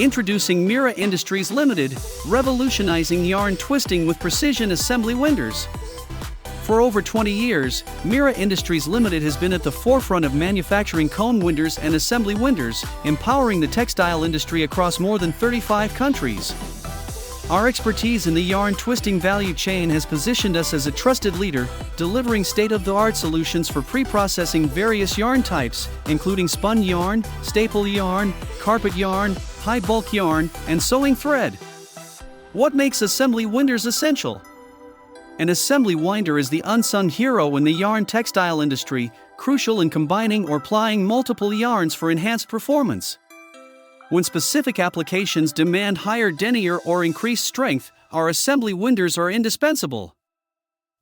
Introducing Meera Industries Limited, revolutionizing yarn twisting with precision assembly winders. For over 20 years, Meera Industries Limited has been at the forefront of manufacturing cone winders and assembly winders, empowering the textile industry across more than 35 countries. Our expertise in the yarn twisting value chain has positioned us as a trusted leader, delivering state-of-the-art solutions for pre-processing various yarn types, including spun yarn, staple yarn, carpet yarn, high-bulk yarn, and sewing thread. What makes assembly winders essential? An assembly winder is the unsung hero in the yarn textile industry, crucial in combining or plying multiple yarns for enhanced performance. When specific applications demand higher denier or increased strength, our assembly winders are indispensable.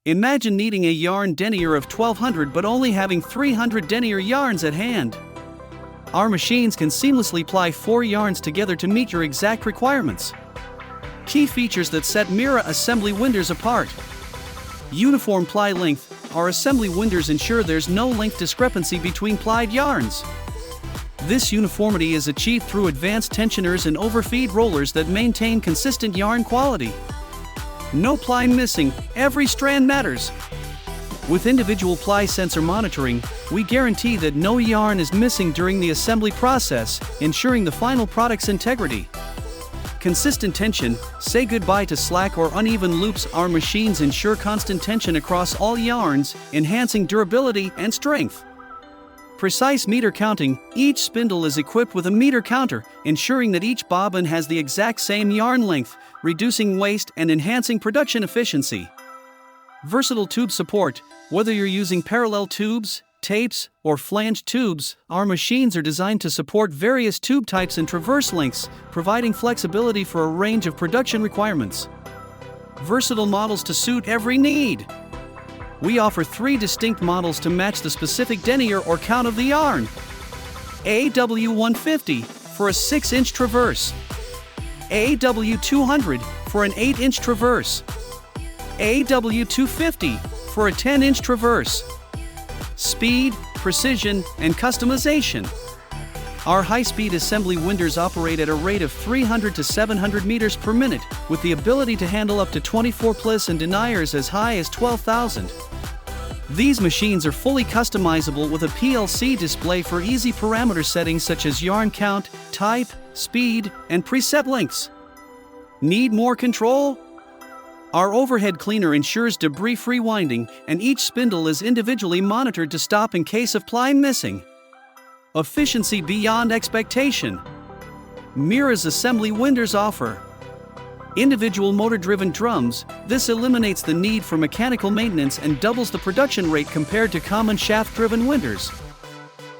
Imagine needing a yarn denier of 1200 but only having 300 denier yarns at hand. Our machines can seamlessly ply 4 yarns together to meet your exact requirements. Key features that set Meera assembly winders apart. Uniform ply length. Our assembly winders ensure there's no length discrepancy between plied yarns. This uniformity is achieved through advanced tensioners and overfeed rollers that maintain consistent yarn quality. No ply missing, every strand matters. With individual ply sensor monitoring, we guarantee that no yarn is missing during the assembly process, ensuring the final product's integrity. Consistent tension. Say goodbye to slack or uneven loops. Our machines ensure constant tension across all yarns, enhancing durability and strength. Precise meter counting. Each spindle is equipped with a meter counter, ensuring that each bobbin has the exact same yarn length, reducing waste and enhancing production efficiency. Versatile tube support. Whether you're using parallel tubes, tapes, or flanged tubes, our machines are designed to support various tube types and traverse lengths, providing flexibility for a range of production requirements. Versatile models to suit every need. We offer 3 distinct models to match the specific denier or count of the yarn. AW150 for a 6-inch traverse. AW200 for an 8-inch traverse. AW250 for a 10-inch traverse. Speed, precision, and customization. Our high-speed assembly winders operate at a rate of 300 to 700 meters per minute, with the ability to handle up to 24 plys and deniers as high as 12,000. These machines are fully customizable with a PLC display for easy parameter settings such as yarn count, type, speed, and preset lengths. Need more control? Our overhead cleaner ensures debris-free winding, and each spindle is individually monitored to stop in case of ply missing. Efficiency beyond expectation. Meera's assembly winders offer individual motor-driven drums. This eliminates the need for mechanical maintenance and doubles the production rate compared to common shaft-driven winders.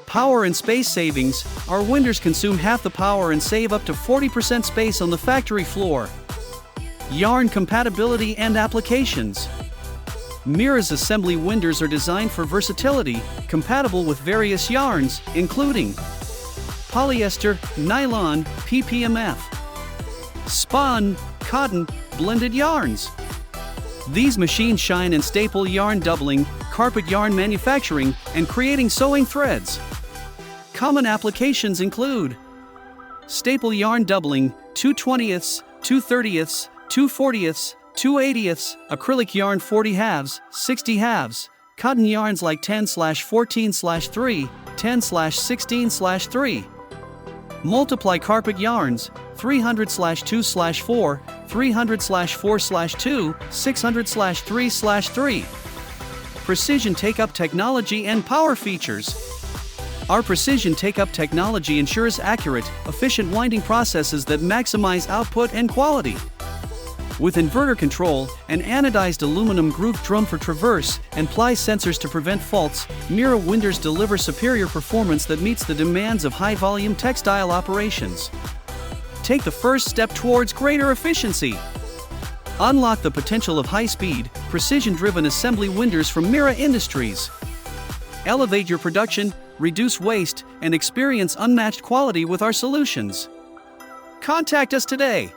Power and space savings. Our winders consume half the power and save up to 40% space on the factory floor. Yarn compatibility and applications. Meera's assembly winders are designed for versatility, compatible with various yarns, including polyester, nylon, PPMF, spun, cotton, blended yarns. These machines shine in staple yarn doubling, carpet yarn manufacturing, and creating sewing threads. Common applications include staple yarn doubling, 2/20ths, 2/30ths, 2/40ths, 2/80ths, acrylic yarn 40 halves, 60 halves, cotton yarns like 10/14/3, 10/16/3. Multiply carpet yarns, 300/2/4, 300/4/2, 600/3/3. Precision Takeup technology and power features. Our precision Takeup technology ensures accurate, efficient winding processes that maximize output and quality. With inverter control, an anodized aluminum groove drum for traverse, and ply sensors to prevent faults, Meera winders deliver superior performance that meets the demands of high-volume textile operations. Take the first step towards greater efficiency. Unlock the potential of high-speed, precision-driven assembly winders from Meera Industries. Elevate your production, reduce waste, and experience unmatched quality with our solutions. Contact us today.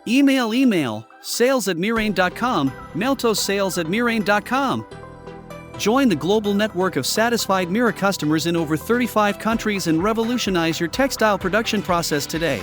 Email sales@meerain.com, mailtosales@meerain.com. Join the global network of satisfied Meera customers in over 35 countries and revolutionize your textile production process today.